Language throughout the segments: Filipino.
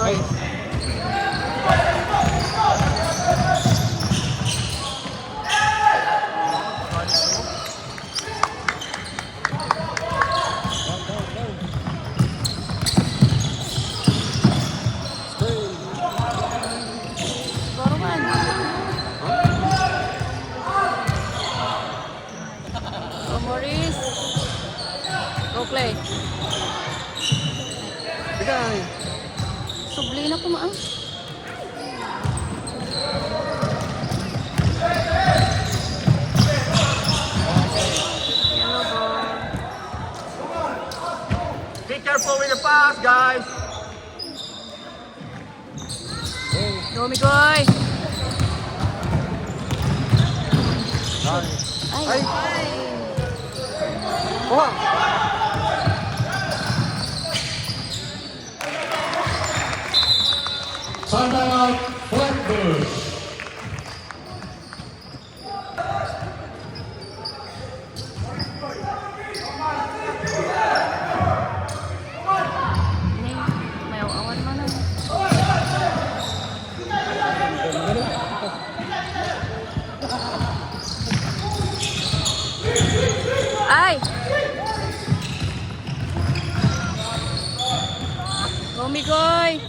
Goy. Play. Bigay. Subli na ko maang. Yellow ball. Be careful with the pass, guys. Go, Migoy. Ay. Oh. Timeout, Blackbird. May awan man na. Ay! Go, Migoy!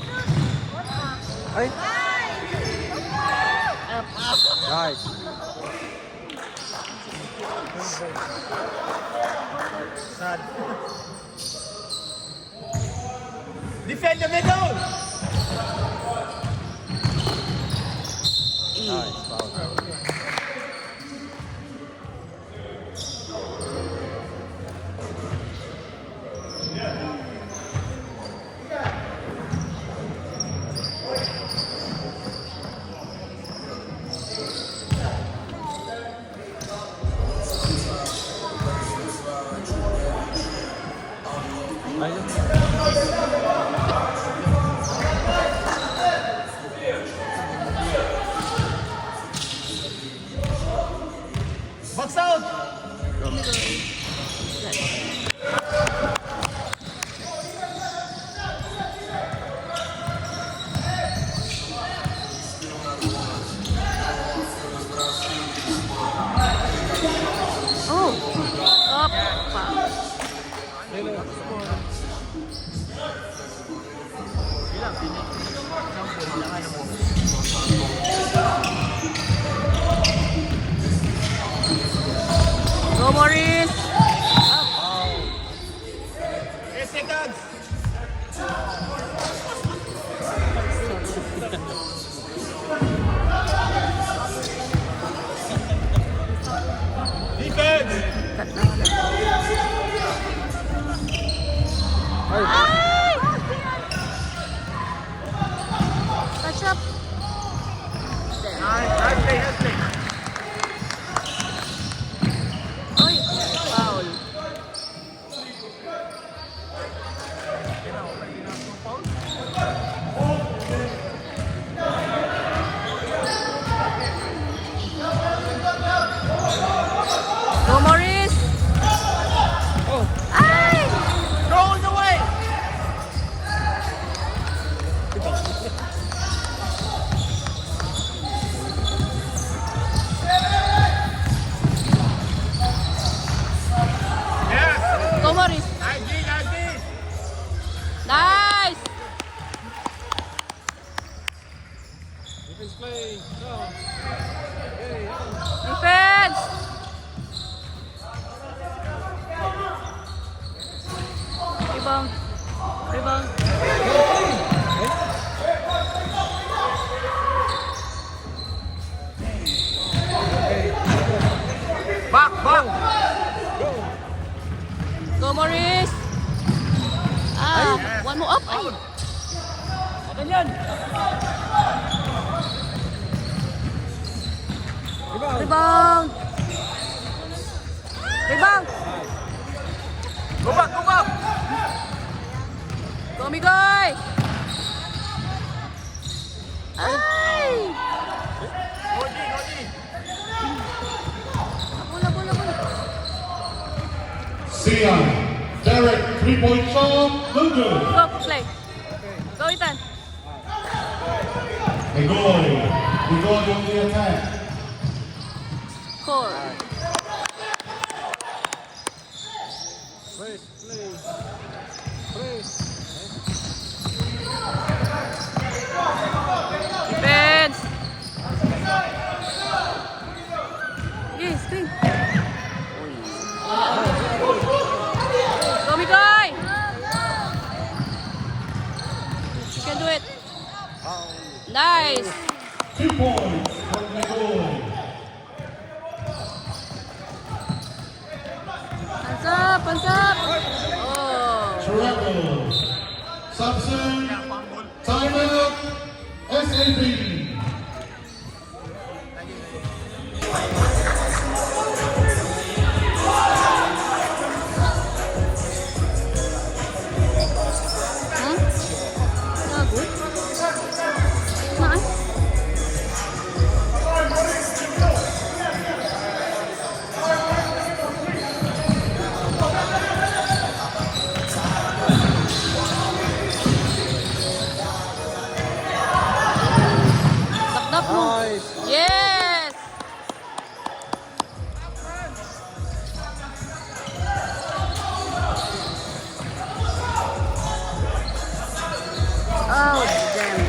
Ay. Up. Nice. Sad. Defend the middle. Nice. Foul. Box out. Oh! Up! Foul. Go, Morris! Up! 8 seconds. Defense. Cut na. Ay! Catch up! Nice play, nice play. Oy! Foul. Go, Morris! Ay! Throw it away. Yes. Go, Morris! ID. Nice! Defense play. Go. Defense! Rebound. Rebound. Back. Go, Morris! Ah, one more up. Ay! Akin yan. Rebound! Rebound! Go back. Go, Migoy! Ay! Bola. Sian. Derek, 3-point shot. No good. Go, play. Go, Ethan. Bigoy on the attack. Four. Press, play. Press. Defense. Yes, screen. Go, Mikoy. You can do it. Nice. 2 points for Bigoy. Hands up, hands up. Oh. Treble. Samson. Timeout. SAP. Huh? Gago? Saan? Takdap mo. Nice. Yes! Oh, damn.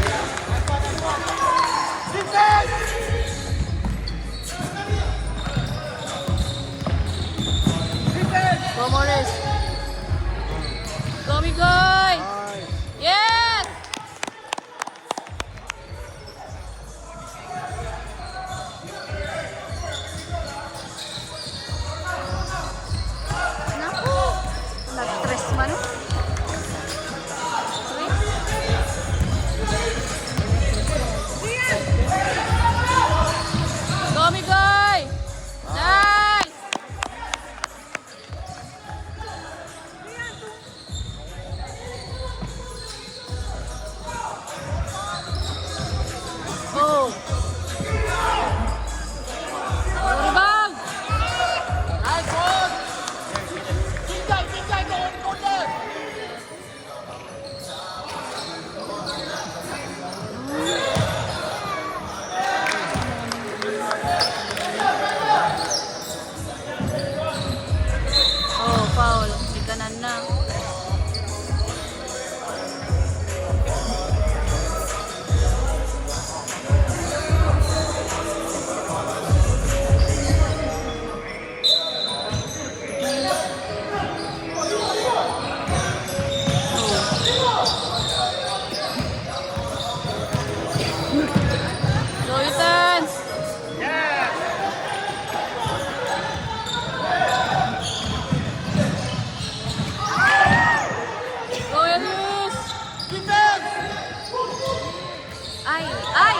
Go, Morris. Go, Migoy. Nice. Yes! Naku! Nag-stress man. Go, Migoy! Nice! Oh! Rebound! Nice one. Tinggal, go there. Oh, foul. Sikanan na. Go, Ethan! Go, Elias! Ay! Ay!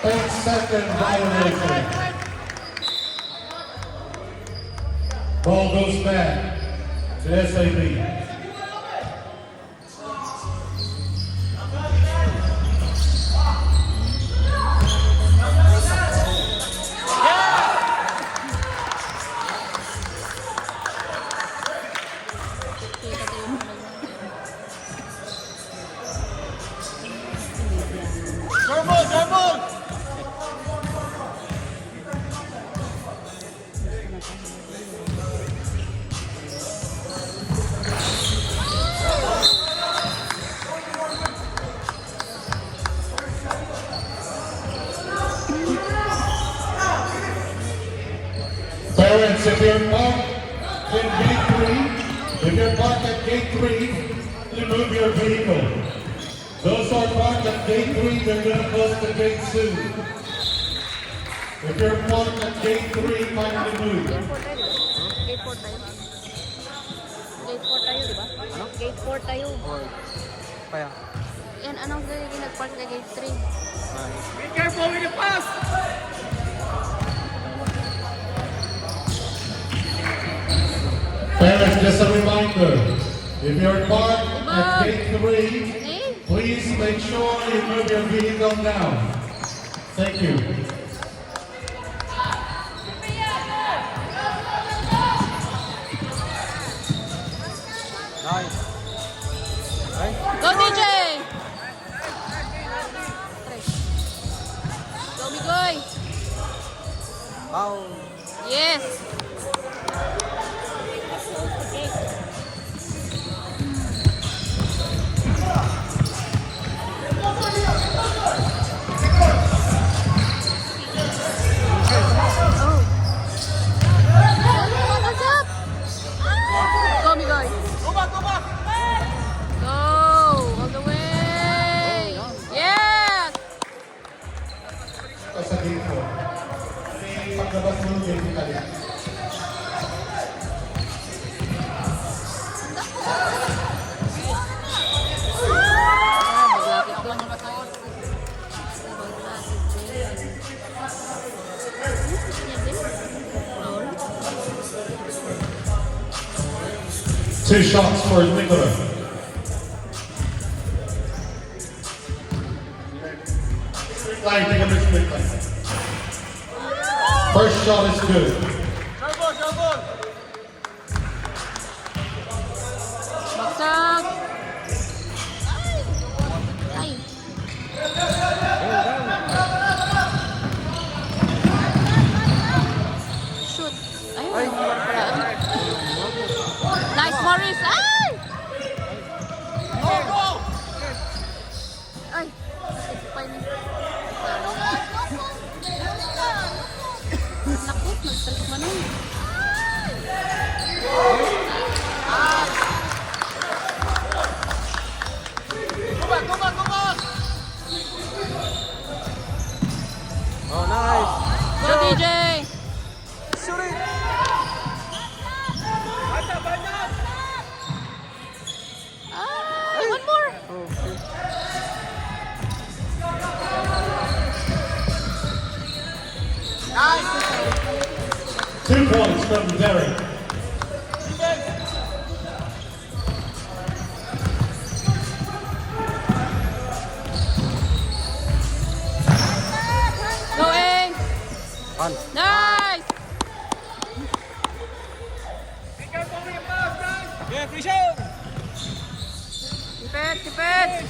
10-second violation. Ball goes back to SAP. German. Parents, if you're parked in gate 3, if you're parked at gate 3, remove your vehicle. Those who are parked at gate 3, they're going to close the gate soon. If you're parked at gate 3, kindly move. Gate 4 tayo. Gate 4 tayo, di ba? Ano? Gate 4 tayo. Kaya. Yan, anong gagawin nag-park na gate 3? Be careful with the pass. Parents, just a reminder, if you're parked at gate 3, Eh? please make sure you move your vehicle now. Thank you. Nice. Right? Go, Wow. Yes. Oh. What's up? Go, me guys. Go back, go back! Go all the way. Yes. Sa game 4. May paglabas mo game Italia. Two shots for Nicola. Line, take a mid line. First shot is good. Short ball! Baksak. Ay. Shoot. Ay. Nice, Morris. Ay! Go, go! Ay. Nasipay ni. Naku, nag-stress man nun. Go back, go back, go back! Oh, nice! Go, DJ. Shoot it! Banyak, banyak! Ay, one more. Nice! 2 points from Derek. Going. Fun. Nice. Yeah, free shot! Keep it.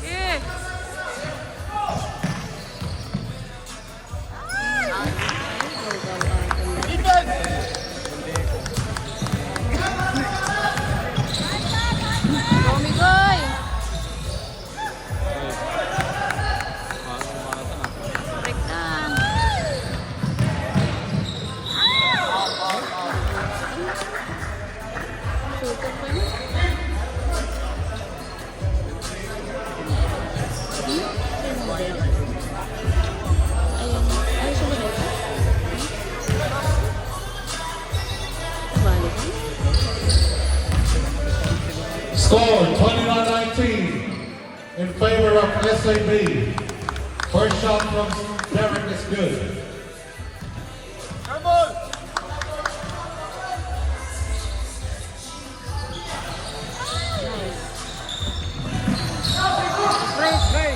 Yeah. Defense! Go, me guy. Break down. Shooter pa yun. Ayun. Ay, sumunod. Balik. Score 29-19 in favor of SAB. First shot from Derek is good. Short ball! Break. Play!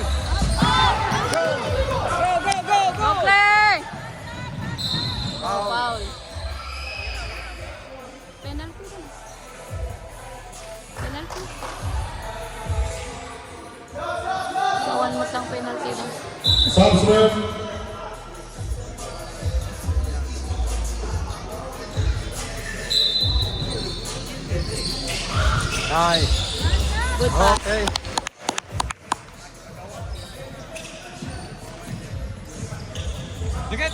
Go! Go! Go play! Foul. Penalty rin. Penalty. Sawan mo lang penalty lang. Subscribe. Nice! Good pass. Okay.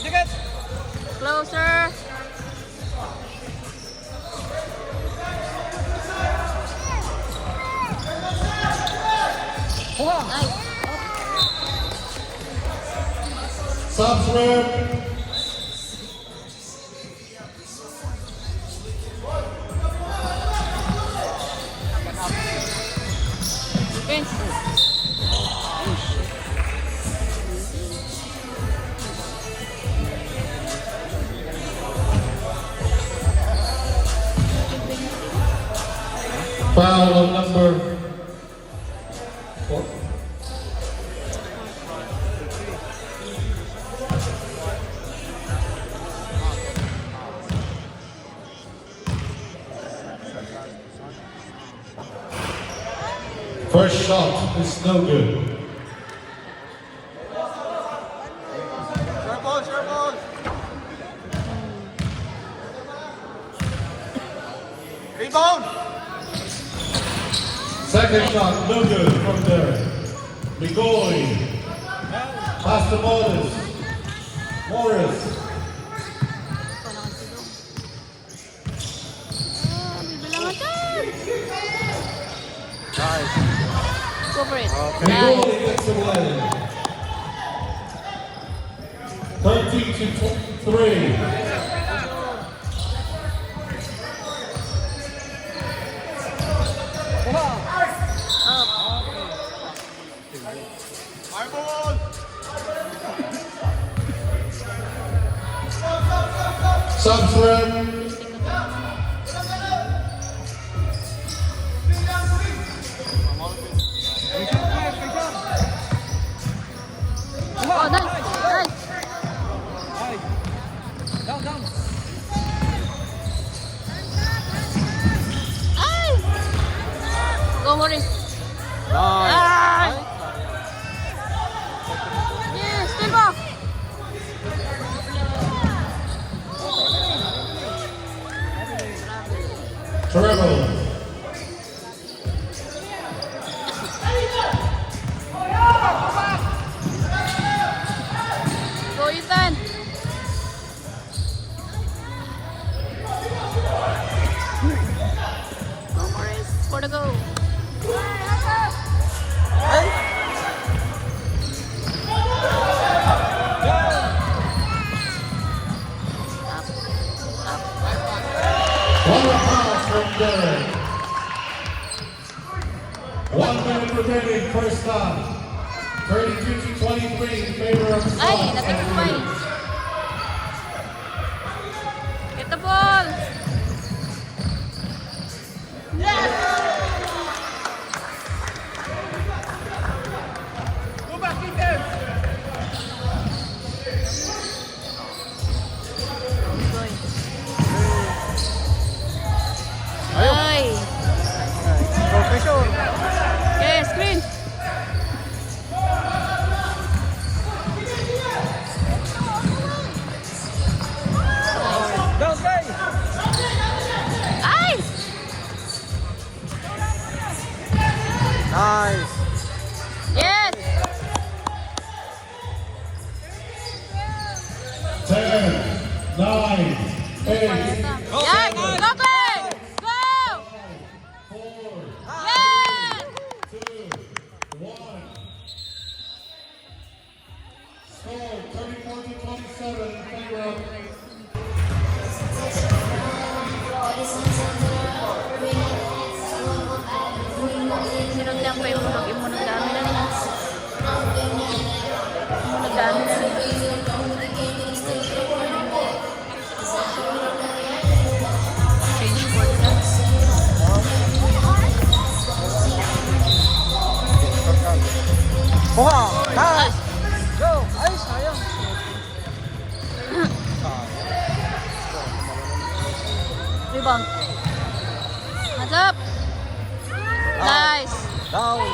Dikit! Closer. Nice. Subscribe. Defense. Foul on number 4. First shot is no good. Short ball! Rebound! Second shot, no good from there. Migoy. Pass to Morris. Morris. Bibilangan dyan. Nice. Go for it. Migoy Nice. gets away. 13 to 3. Eyeball! Subs Oh, nice. Nice. Down, down. Ay! Go, Morris. Nice. Ay! Yes, still mo. Treble. Go, Ethan. Go, Morris. For the go. One pass from Derek. 1 minute remaining, first half. 32 to 23 in favor of the Ay, Sox. natikupay. Get the ball. Go back, Ethan! Ay. Profession! Okay, screen. Down, guys! Ay! Nice! Yes! 10, 9, 8, Yan! Go, Clay! Go! 4, Yan! 2, 1. Score 34 to 27 in favor of Sinundan pa yung imunog dami na niya. Imunog dami na niya. Change board na. Kuha! Nice! Go! Ay, sayang! Rebound. Hands up! Nice! Down!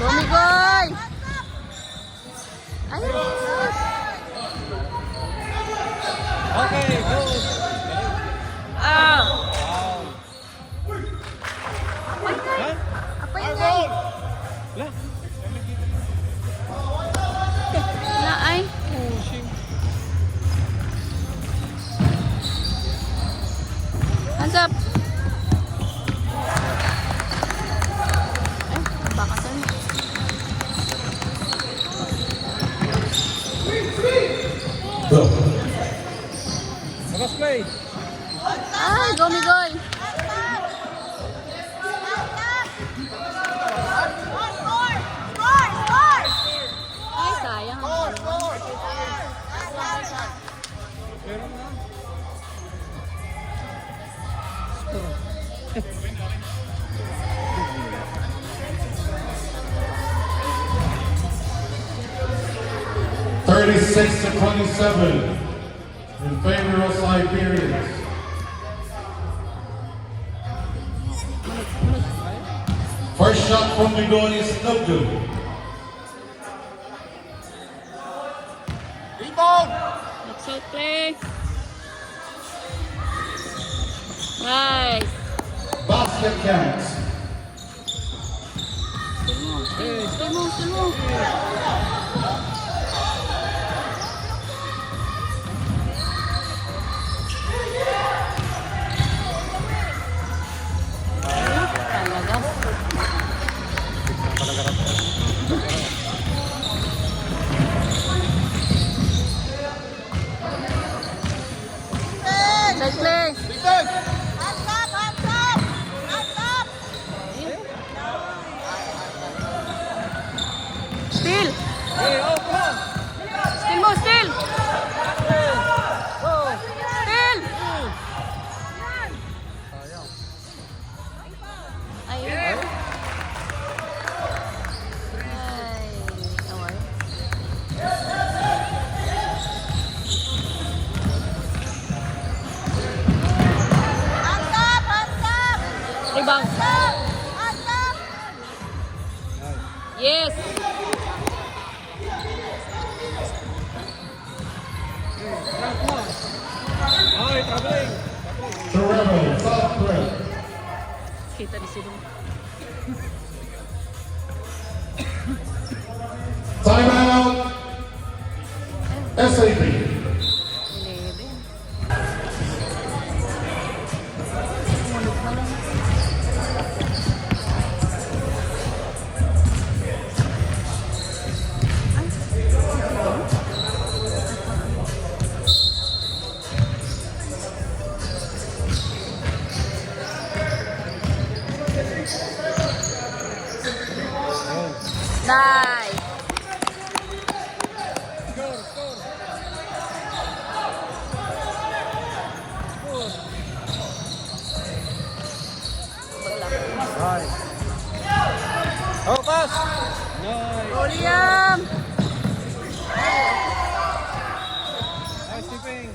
Gomigoy! Ay! Okay, go! Ah! Huh? Apa yun ay? Wala. Na ay? Pushing. Hands up! Ay, bakasan. Go. Labas play. Ay, gomigoy! Ay, sayang. Meron na. 36 to 27 in favor of Siberians. shot from the goal is no good. Next out play. Nice. Basket counts. Stay mo. Talaga. Side play. Steal. Hey, oh, come on! Steal mo, steal. Oh! Steal. Sayang. Ayun. Ay, away. Rebound. Yes. Come on! Ay, traveling! Toronto, South Break. Kita di sini. Timeout. SAP. 11. Mulog na lang. Nice. Score, score! Nice! Oh, pass! Nice! William. Nice tipping!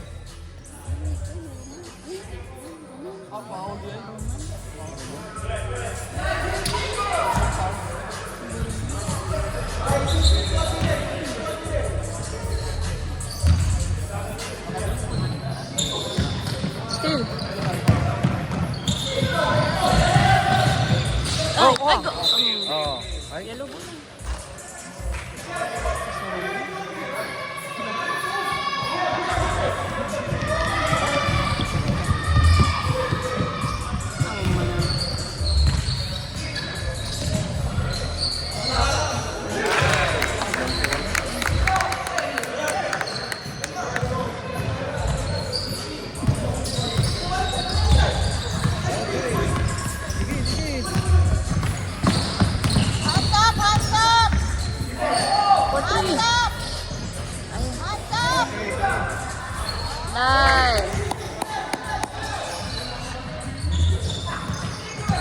Still. Oh, Ay, ay, go. Oh, ay. Yellow ball. Sige, sige! Nice.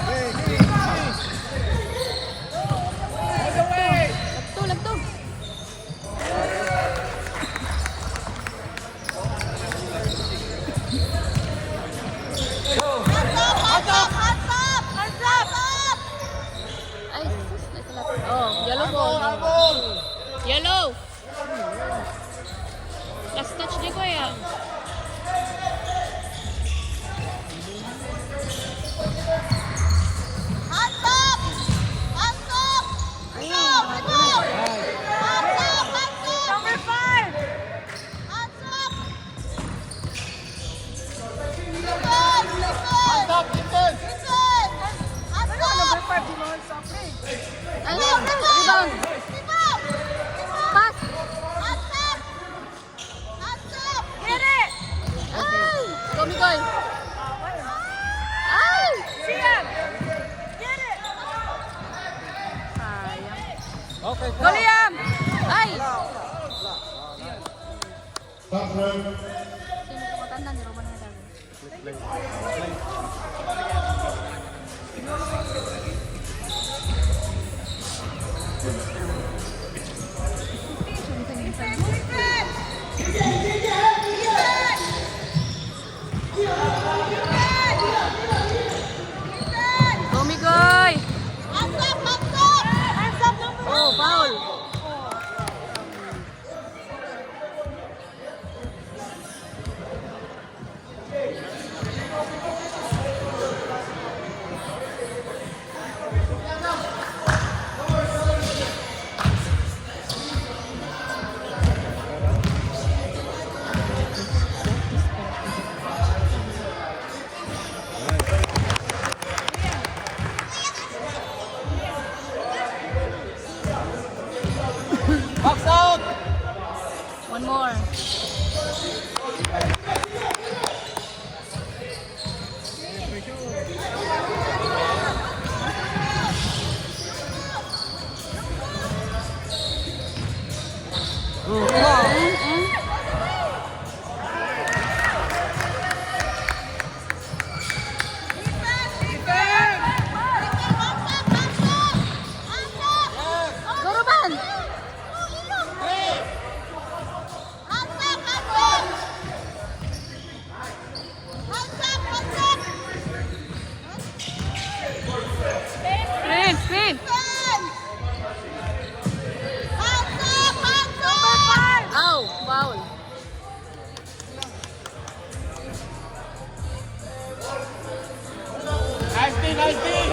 Hey, sige, sige! All the way! Lagto. Ay, sus, nagkalapit. Oh, yellow ball. Yellow. Last touch di ko ya. Ay, rebound. Pass. Ay, Gomigoy. Ay! Sayang. Okay, come on! Goliam! Ay! Top row. Sino ko matanda ni Roman Hidalgo? Gomigoy!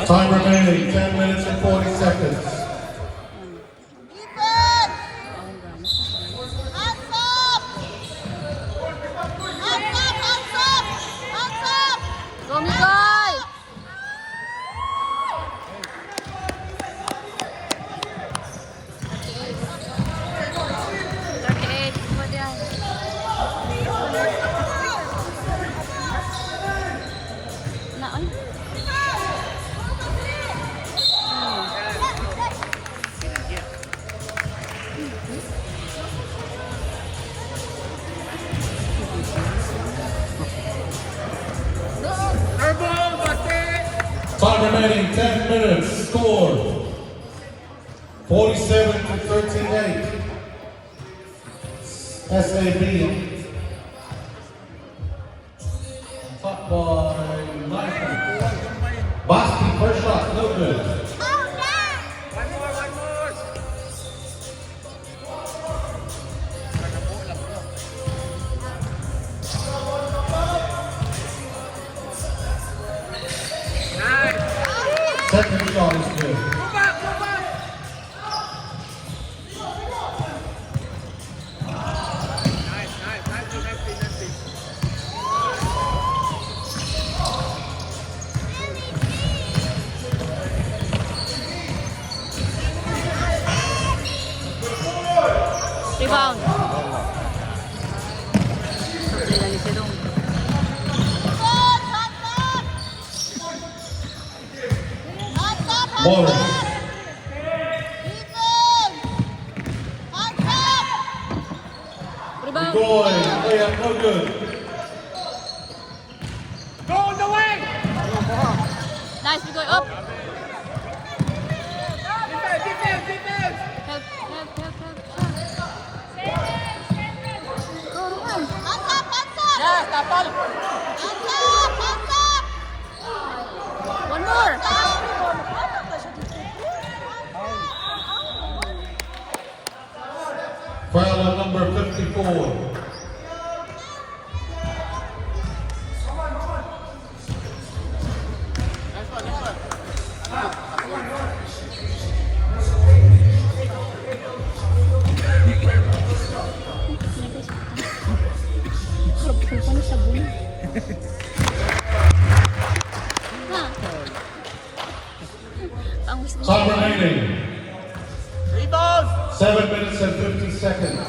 Time remaining 10 minutes and 40 seconds. Go, Mikoy! 38. What yan? Naon? Time remaining 10 minutes. Score 47 to 38. SAB. Top by Michael. Boston, first shot, no good. Second shot is good. Rebound. Sila ni Sidong. Morris. Rebound. Goy, layup no good. Nice, Mikoy. Up. Help. Go, Roman. One more. Foul on number 54. Time remaining 7 minutes and 50 seconds.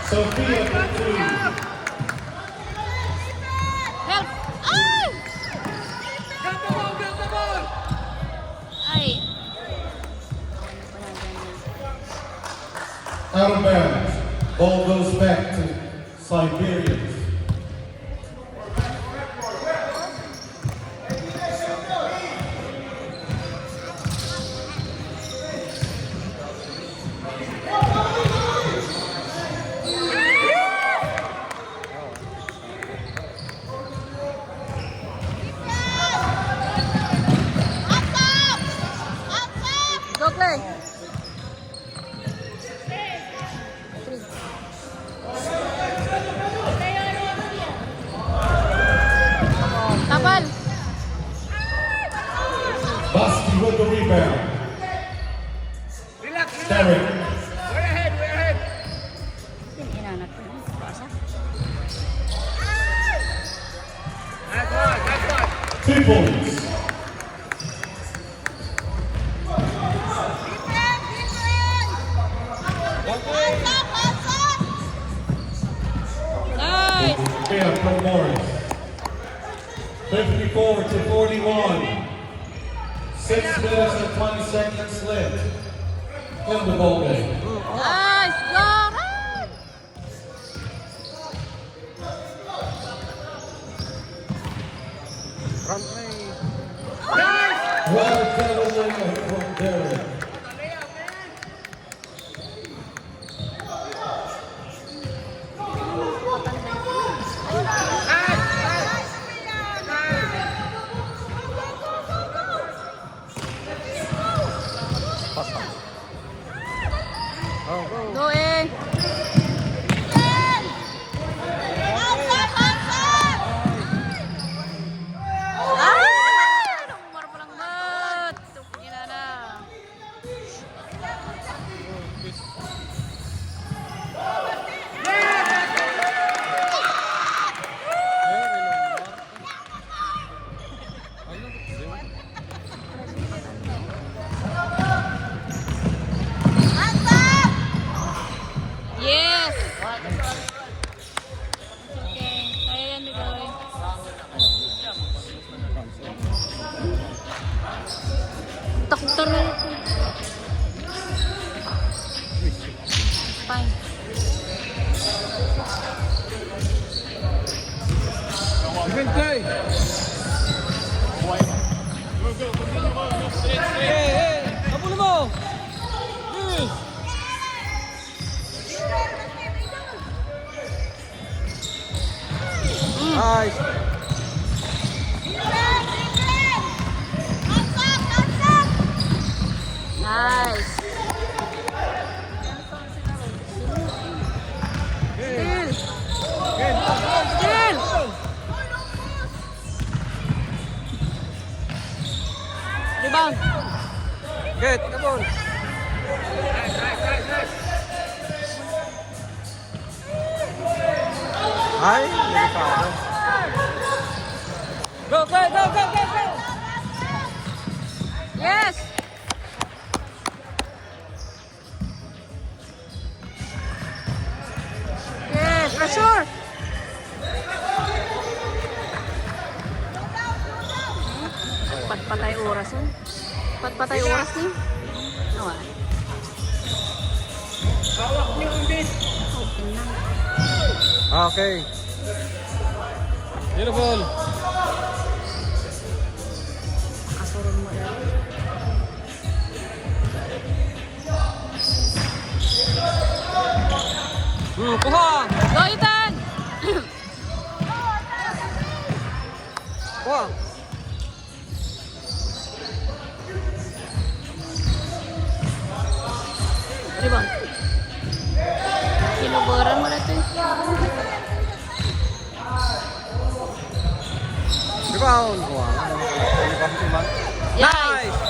Sophia for two. Help. Ay. Out of bounds. Ball goes back to Siberians. Go play. Tapal. Bosky with the rebound. Derek. Inanak ko na. Pasa. 2 points. Nice. Yeah, from Morris. 54 to 41. 6 minutes and 20 seconds left in the ball game. Nice. Go. Well, Carolina from Derek. Go in. Nice. Nice. Game. Still. Game. Still. Rebound. Get the ball. Ay, delikado. Go, go, go, go, go, go. Yes. Yes, pressure. Patpatay oras yun. Patpatay oras ni. Awa. Okay na. Okay. Beautiful. Kasurun mo dahil. Kuha. Go, Ethan! Kuha. Rebound. Sinuburan mo na ito. Rebound. Kuha. Rebound cuman. Yes. Nice.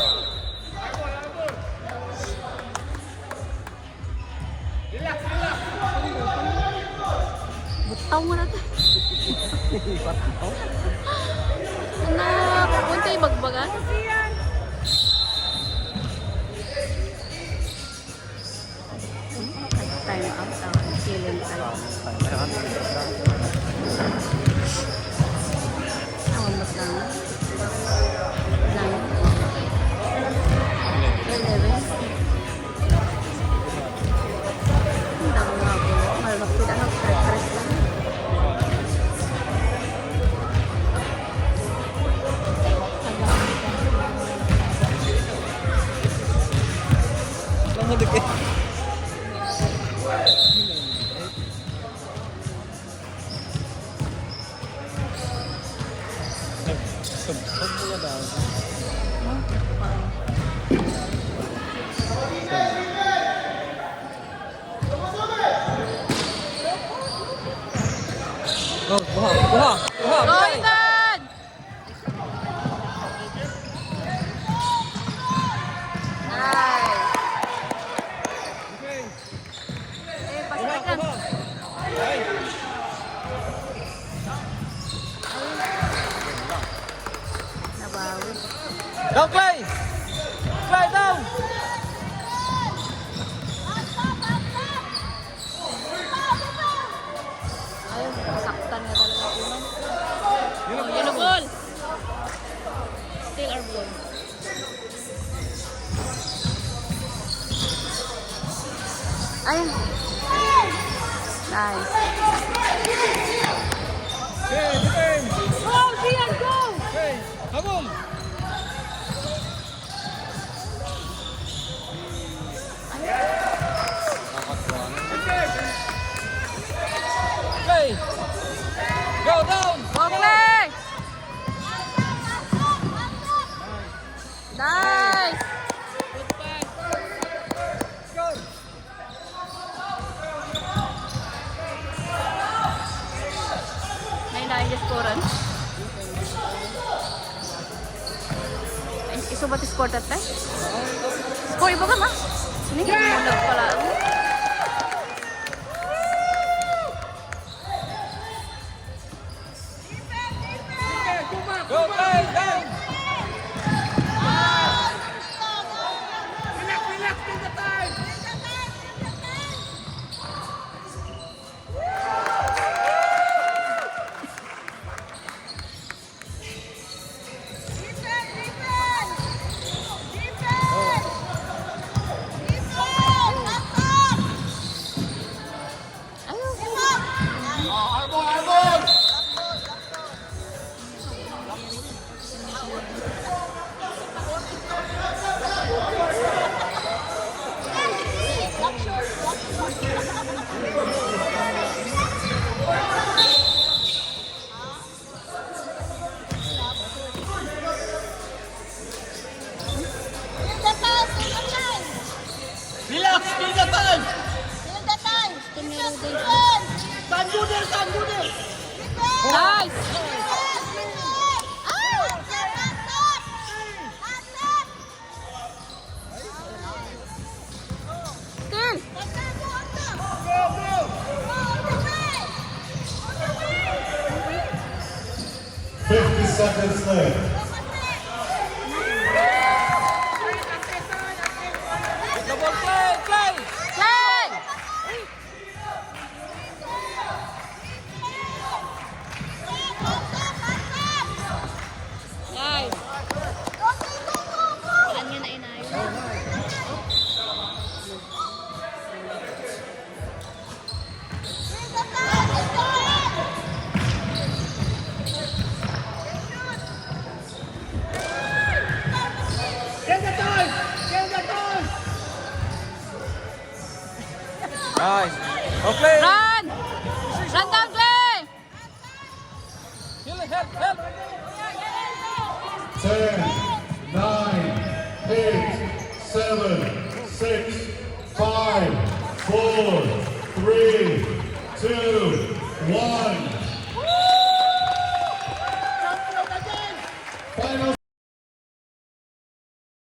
Butaw mo na ito. Anak, punta yung bagbagan. Time out. Killing time. Awan mas lang. 9. 11. Ang dami nga po. Malak tidak na. Tres lang. Kamu dikit. Go, kuha, kuha, kuha. Go, Ethan! Nice. Eh, pasok ka. Nabawi. Down play. Play down. Ayun, saktan nga talaga uman. Oh, yellow ball. Still our ball. Ayun. Nice. Game, game. Go, Sian, go! Hey, habol. Play. Go down. Go, play! Nice! Go. May na-scorean. Isubat score tatay? Score iba ka ma? Ini ka mulag pala. Go play down. Nice! Still! 50 seconds left. Double play, play. Play! Nice! Saan nyo na inayon? Nice. Okay. Run! Run down play! Help, help, help. 10, 9, 8, 7, 6, 5, 4, 3, 2, 1.